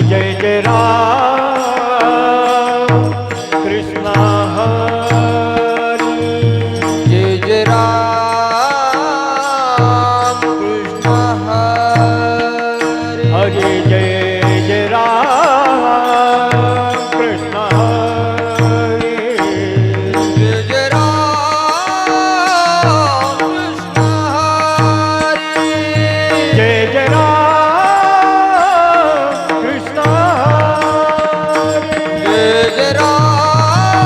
जय जय राम कृष्ण हरी जय जय राम कृष्ण हरी हरे जय जय राम कृष्ण हरी जय जय राम कृष्ण हरी जय जय राम कृष्ण हरी जय जय राम कृष्ण हरी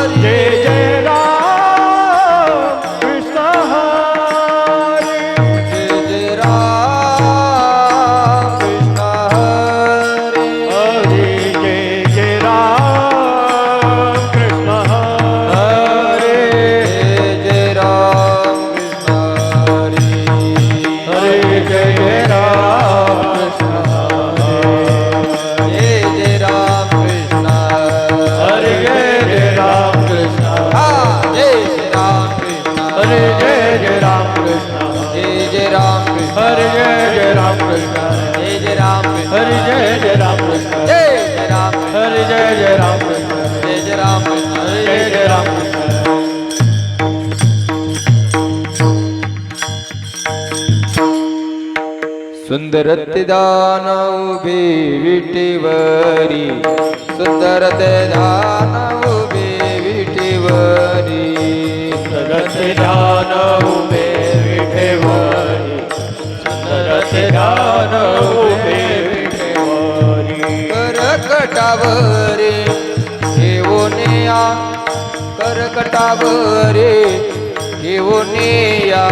जय जय राम कृष्ण हरी जय जय राम कृष्ण हरी हरे जय जय राम कृष्ण हरे जय जय राम कृष्ण हरी हरे जय जय राम कृष्ण जय जय राम कृष्ण हरे जय जय राम कृष्ण जय जय राम कृष्ण हरे जय जय राम कृष्ण जय जय राम कृष्ण हरे जय जय राम कृष्ण जय जय राम कृष्ण हरे जय जय राम कृष्ण जय जय राम कृष्ण हरे जय जय राम कृष्ण जय जय राम कृष्ण हरे जय जय राम कृष्ण सुंदर ते दान उभे विटेवरी सुंदर ते दान उभे विटेवरी सुंदरते ध्यान उभे विठेवरी सुंदरते ध्यान उभे विठेवरी करकटावरे घेऊनिया करकटावरे घेऊनिया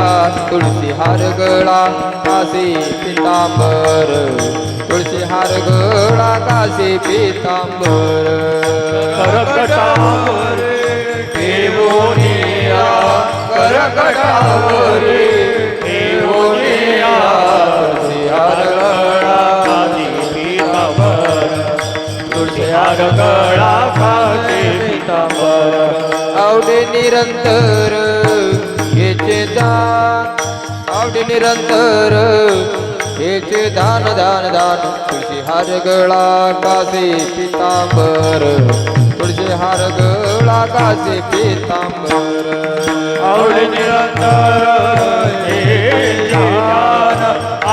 तुळशी हार गळा कासे पितांबर तुळशी हार गळा कासे पितांबर करकटावरे घेऊनिया करकटावरे घेऊनिया तुळशी हार गळा कासी पीतांबर तुळशी हार गळा कासी पीतांबर आवडे निरंतर हेचे दान आवडे निरंतर हेचे दान दान दान तुळशी हार गळा कासे पितांबर तुळशी हार गळा कासे पितांबर आवडे निरंतर हे दान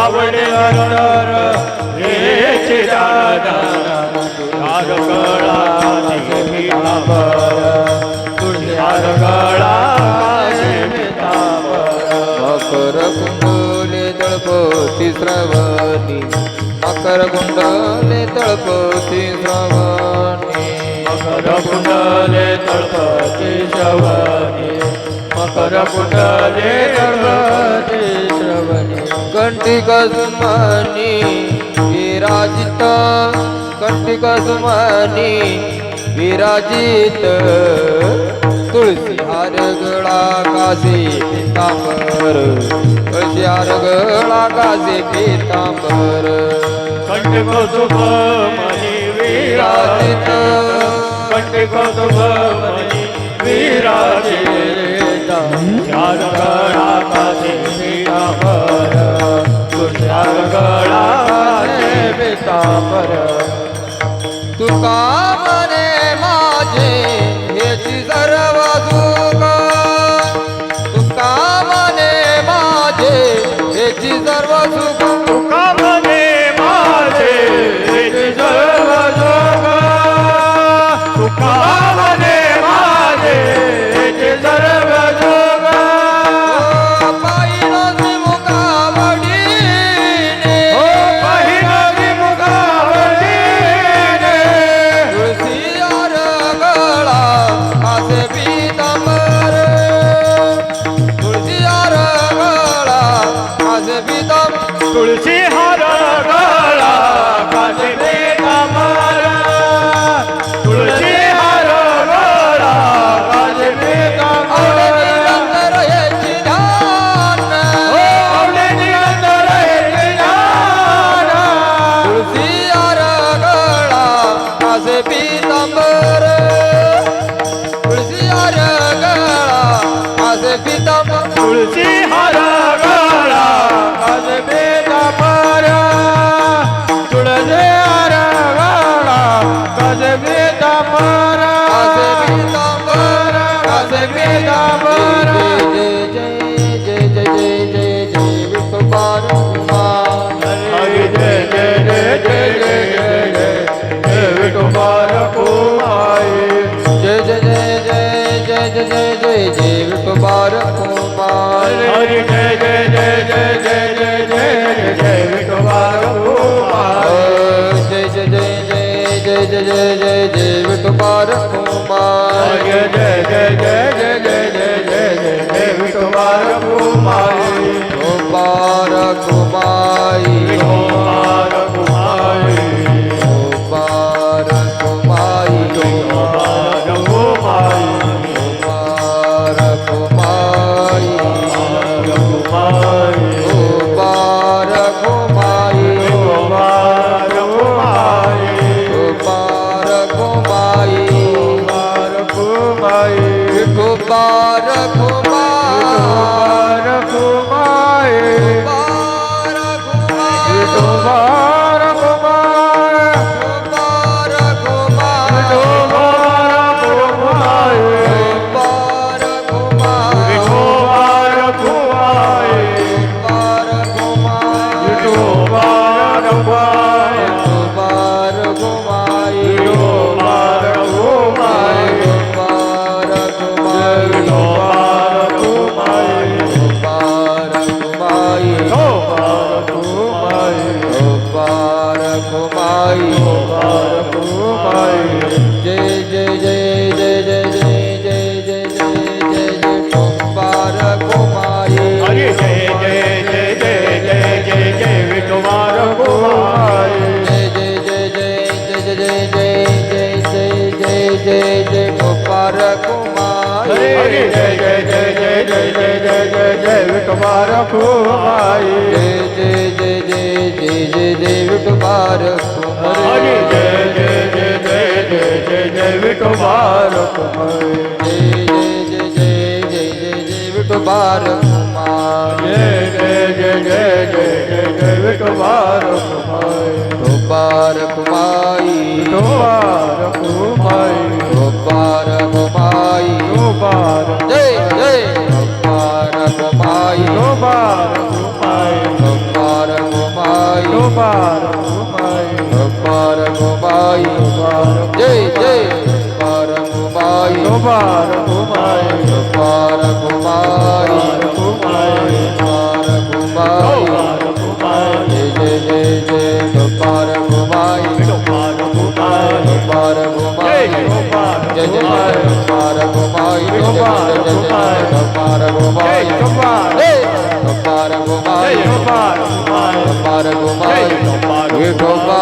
आवडे निरंतर हेचे दान हार गळा कासी पीतांबर तुळशी हार गळा कासी पीतांबर मकर कुंडले तळपती श्रवणी मकर कुंडले तळपती श्रवणी मकर कुंडले तळपती श्रवणी मकर कुंडले तळपती श्रवणी कंटिका सुमनी विराजित कंटिका सुमनी विराजित तुळशी हार गळा कासे पितांबर तुळशी हार गळा कासे पितांबर कंटिक शुभ मनी विराजित विराजित कंटिक शुभ मनी विराजित चार गळा कासे पीतांबर तुषार गळा कासे पीतांबर तुका मने माझे हेची सर्व सुख तुका मने माझे हेची सर्व सुख तुका मने माझे हेची सर्व जोग तुका मने माझे हेची सर्व जोग पाहिलं मुखावडीने हो पाहिलं मुखावरीने तुळशी हार गळा कासे पितांबर तुळशी हार गळा कासे पितांबर तुळशी हार गळा कासे पीतांबर तुळशी हार गळा कासे पीतांबर निरंतर हेची ध्यान हो आवडे निरंतर हेचे ज्ञान तुळशी हार गळा कासे पितांबर तुळशी हार गळा कासे पितांबर तुळशी हार गळा कासे पीतांबर जय जय जय जय जय जय जय जय जय विठोबा रघुमाई गोपाल कुमाई विठोबा रघुमाई गोपाल कुमाई विठोबा रघुमाई गोपाल कुमाई रघुमाई गोपाल कुमाई विठोबा रघुमाई गोपाल कुमाई रघुमाई गोपाल कुमाई रघुमाई विठोबा रघुमाई विठोबा रघुमाई विठोबा रघुमाई विठोबा रघुमाई विठोबा रघुमाई विठोबा रघुमाई विठोबा रघुमाई जय जय जय जय जय जय जय जय जय जय जय गोपाल कुमारी हरि जय जय जय जय जय जय जय विठोबा रघुमाई जय जय जय जय जय जय जय जय जय जय जय जय गोपाल कुमारी हरि जय जय जय जय जय जय जय जय जय विठोबा रघुमाई जय जय जय जय जय जय जय गोपाल हरि कुमारी जय जय जय जय जय जय जय विठोबा रघुमाई जय जय जय जय जय जय जय गोपाल कुमारी जय जय जय जय जय जय जय विठोबा रघुमाई गोपाल कुमारी विठोबा रघुमाई गोपाल कुमारी विठोबा जय जय गोपाल कुमारी विठोबा रघुमाई गोपाल कुमारी विठोबा रघुमाई गोपाल कुमारी जय जय गोपाल कुमारी विठोबा रघुमाई गोपाल कुमारी रघुमाई गोपाल कुमारी रघुमाई जय जय जय जय गोपाल कुमारी विठोबा रघुमाई गोपाल कुमारी जय जय जय गोपाल कुमारी जय जय जय जय गोपाल कुमारी जय गोपाल कुमारी गोपाल कुमारी विठोबा